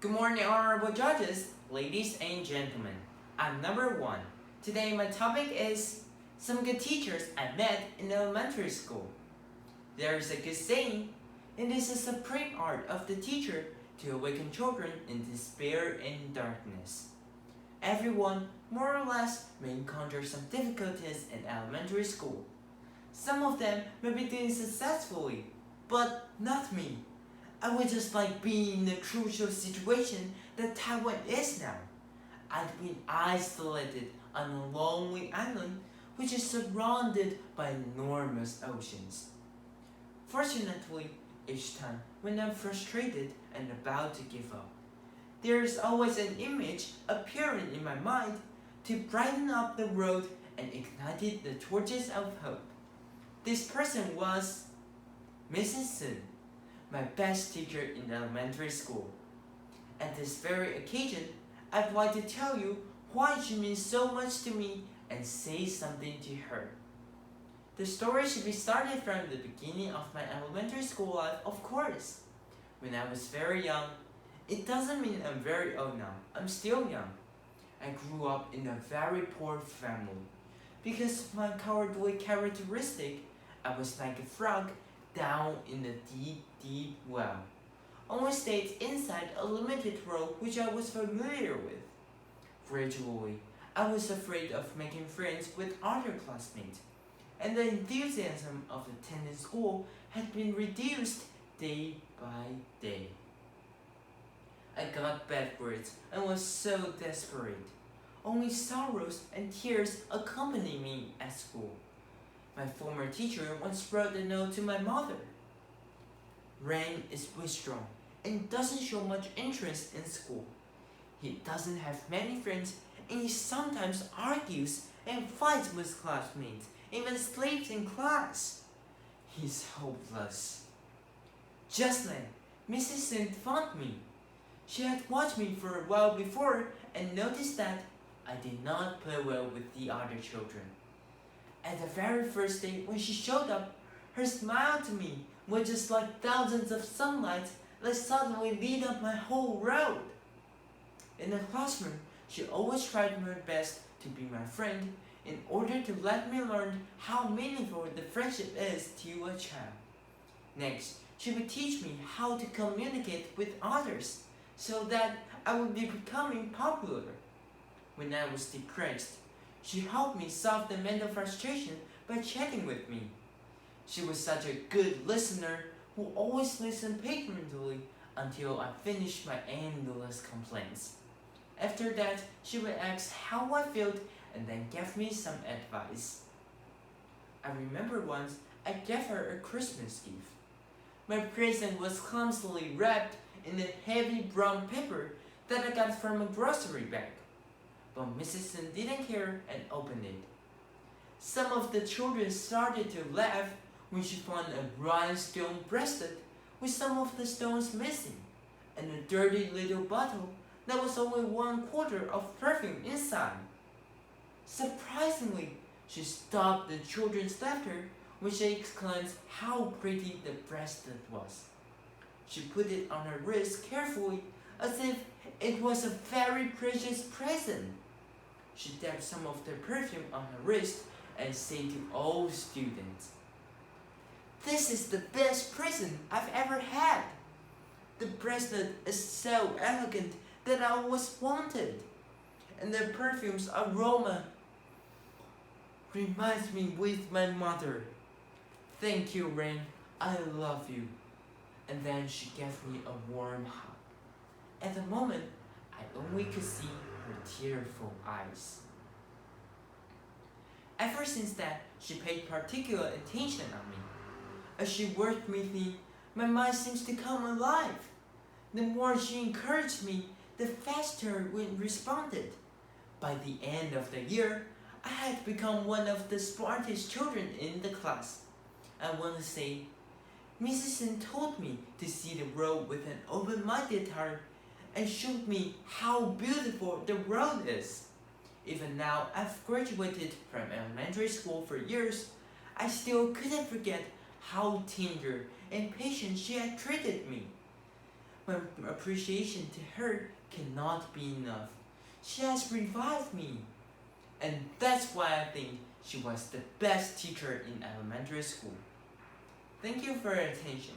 Good morning, honorable judges, ladies and gentlemen. I'm number 1. Today my topic is some good teachers I met in elementary school. There is a good saying, it is the supreme art of the teacher to awaken children in despair and darkness. Everyone, more or less, may encounter some difficulties in elementary school. Some of them may be doing successfully, but not me. I would just like being in the crucial situation that Taiwan is now. I'd been isolated on a lonely island which is surrounded by enormous oceans. Fortunately, each time when I'm frustrated and about to give up, there is always an image appearing in my mind to brighten up the road and ignite the torches of hope. This person was Mrs. Sun, my best teacher in elementary school. At this very occasion, I'd like to tell you why she means so much to me and say something to her. The story should be started from the beginning of my elementary school life, of course. When I was very young, it doesn't mean I'm very old now, I'm still young. I grew up in a very poor family. Because of my cowardly characteristic, I was like a frog down in a deep well. Only stayed inside a limited role which I was familiar with. Gradually, I was afraid of making friends with other classmates, and the enthusiasm of attending school had been reduced day by day. I got bad grades and was so desperate. Only sorrows and tears accompanied me at school. My former teacher once wrote a note to my mother. Ren is withdrawn and doesn't show much interest in school. He doesn't have many friends and he sometimes argues and fights with classmates, even sleeps in class. He's hopeless. Just then, Mrs. Sun found me. She had watched me for a while before and noticed that I did not play well with the other children. At the very first day when she showed up, her smile to me was just like thousands of sunlights that suddenly lit up my whole road. In the classroom, she always tried her best to be my friend in order to let me learn how meaningful the friendship is to a child. Next, she would teach me how to communicate with others so that I would be becoming popular. When I was depressed, she helped me solve the mental frustration by chatting with me. She was such a good listener who always listened patiently until I finished my endless complaints. After that, she would ask how I felt and then gave me some advice. I remember once I gave her a Christmas gift. My present was clumsily wrapped in a heavy brown paper that I got from a grocery bag. But Mrs. Sun didn't care and opened it. Some of the children started to laugh when she found a rhinestone bracelet with some of the stones missing, and a dirty little bottle that was only 1/4 of perfume inside. Surprisingly, she stopped the children's laughter when she exclaimed how pretty the bracelet was. She put it on her wrist carefully as if it was a very precious present. She dabbed some of the perfume on her wrist and said to all students, "This is the best present I've ever had. The bracelet is so elegant that I always wanted, and the perfume's aroma reminds me with my mother. Thank you, Ren. I love you." And then she gave me a warm hug. At the moment, I only could see her tearful eyes. Ever since that, she paid particular attention on me. As she worked with me, my mind seems to come alive. The more she encouraged me, the faster we responded. By the end of the year, I had become one of the smartest children in the class. I want to say, Mrs. Sun told me to see the world with an open-minded heart and showed me how beautiful the world is. Even now, I've graduated from elementary school for years, I still couldn't forget how tender and patient she had treated me. My appreciation to her cannot be enough. She has revived me. And that's why I think she was the best teacher in elementary school. Thank you for your attention.